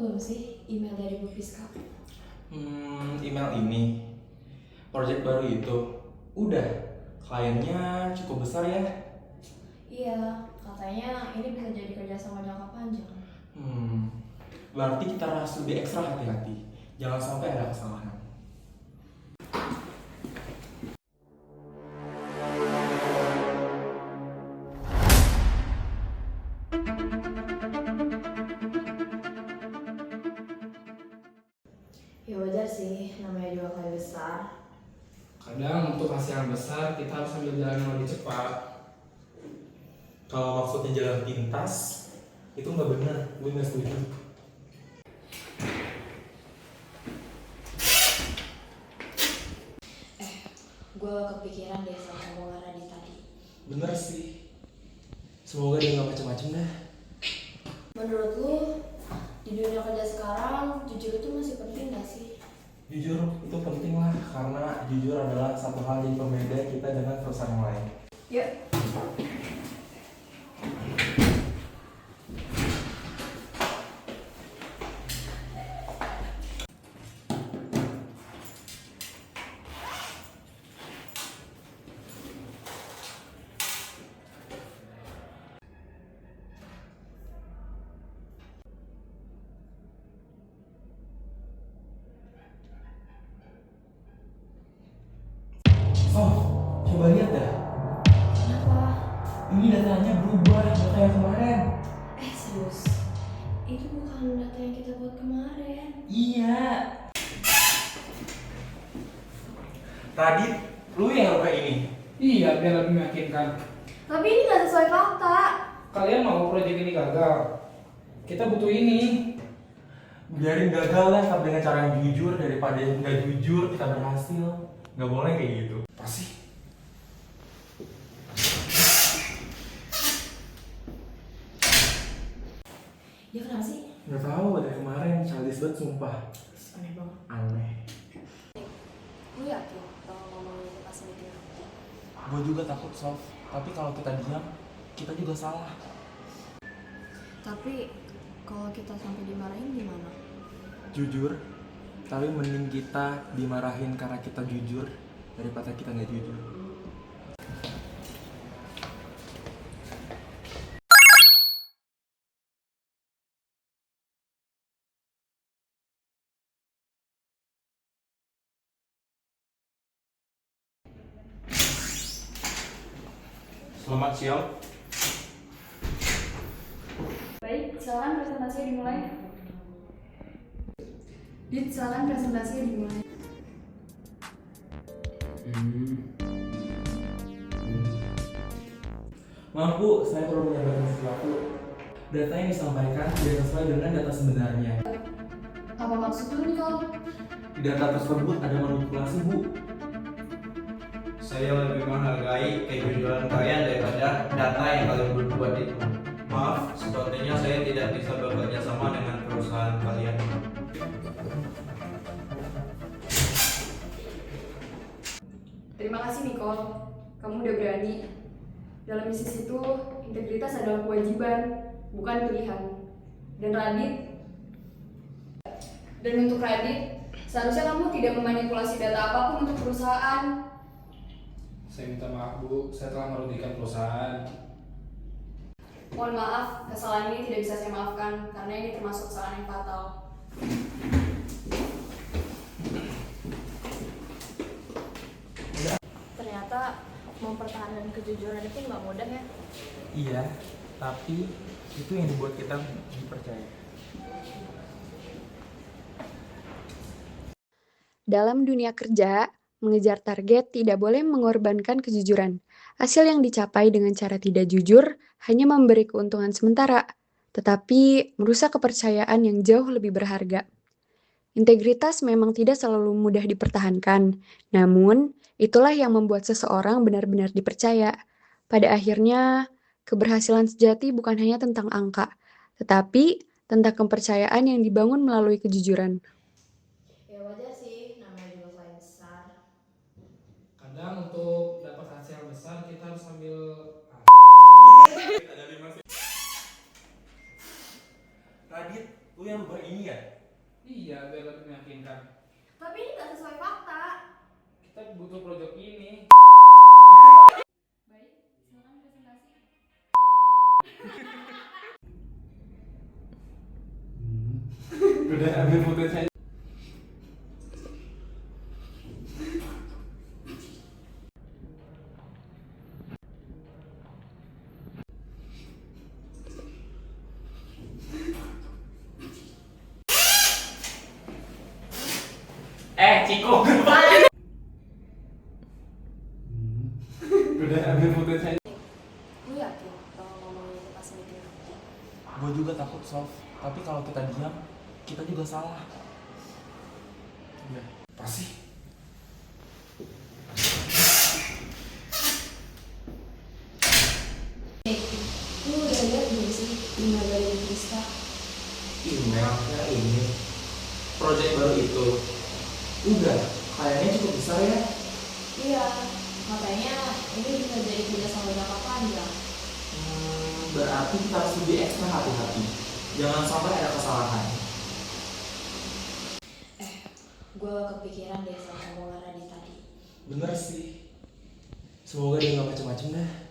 belum sih email dari Bu Fiska? Email ini, project baru itu, udah, kliennya cukup besar ya. Iya, katanya ini bisa jadi kerjasama jangka panjang. Berarti kita harus lebih ekstra hati-hati, jangan sampai ada kesalahan. Ya wajar sih, namanya juga klien besar. Kadang untuk hasil yang besar kita harus ambil jalan yang lebih cepat. Kalau maksudnya jalan pintas, itu nggak benar, gue nggak setuju. Gue kepikiran deh sama omongan Radit tadi. Bener sih, semoga dia nggak macem-macem dah. Menurut lu, di dunia kerja sekarang, jujur itu masih penting gak sih? Jujur itu penting lah, karena jujur adalah satu hal yang pembeda kita dengan perusahaan yang lain. Yuk. Oh, coba lihat dah. Kenapa? Ini datanya berubah, data yang kemarin. Serius? Itu bukan data yang kita buat kemarin. Iya. Radit, lu yang rubah ini. Iya, biar lebih meyakinkan. Tapi ini gak sesuai fakta. Kalian mau proyek ini gagal? Kita butuh ini. Biarin gagal lah, tapi dengan cara yang jujur daripada yang nggak jujur kita berhasil. Nggak boleh kayak gitu. Pasti. Dia kenapa sih? Nggak tahu dari kemarin childish banget sumpah. Aneh banget. Aneh. Lu yakin kalau ngomong itu pas meeting nanti? Gue juga takut Sof. Tapi kalau kita diam, kita juga salah. Tapi kalau kita sampai dimarahin gimana? Jujur, tapi mending kita dimarahin karena kita jujur daripada kita nggak jujur. Selamat siang. Baik, silakan presentasinya dimulai. Silakan presentasinya dimulai. Maaf Bu, saya perlu menyampaikan sesuatu. Data yang disampaikan tidak sesuai dengan data sebenarnya. Apa maksud lu nih, Kal? Di data tersebut ada manipulasi Bu. Saya lebih menghargai kejujuran kalian daripada data yang kalian buat itu. Maaf, sepertinya saya tidak bisa bekerja sama dengan perusahaan kalian. Terima kasih, Nicole. Kamu udah berani. Dalam bisnis itu, integritas adalah kewajiban, bukan pilihan. Dan untuk Radit, seharusnya kamu tidak memanipulasi data apapun untuk perusahaan. Saya minta maaf Bu, saya telah merugikan perusahaan. Mohon maaf, kesalahan ini tidak bisa saya maafkan karena ini termasuk kesalahan yang fatal. Ternyata mempertahankan kejujuran itu nggak mudah ya. Iya, tapi itu yang dibuat kita dipercaya. Dalam dunia kerja, mengejar target tidak boleh mengorbankan kejujuran. Hasil yang dicapai dengan cara tidak jujur hanya memberi keuntungan sementara, tetapi merusak kepercayaan yang jauh lebih berharga. Integritas memang tidak selalu mudah dipertahankan, namun itulah yang membuat seseorang benar-benar dipercaya. Pada akhirnya, keberhasilan sejati bukan hanya tentang angka, tetapi tentang kepercayaan yang dibangun melalui kejujuran. Ya wajar sih, namanya juga klien besar. Kadang untuk dapat hasil yang besar kita harus ambil Radit, lu yang rubah ini ya? Iya, biar lebih meyakinkan. Tapi ini nggak sesuai fakta. Kita butuh proyek ini. Baik, silakan presentasi. Udah ambil foto saya. Ciko. Udah ambil foto saya. Lu yakin kalau ngomongin itu pas meeting? Gue juga takut Sof, tapi kalau kita diam, kita juga salah. Udah, pasti. Lu udah lihat belum sih email dari Krista? Emailnya ini, project baru itu. Udah, kayaknya cukup besar ya. Iya, makanya ini bisa jadi kerja sama jangka panjang. Berarti kita harus lebih ekstra hati-hati. Jangan sampai ada kesalahan. Gue kepikiran deh sama omongan Radit tadi. Bener sih. Semoga dia nggak macem-macem dah.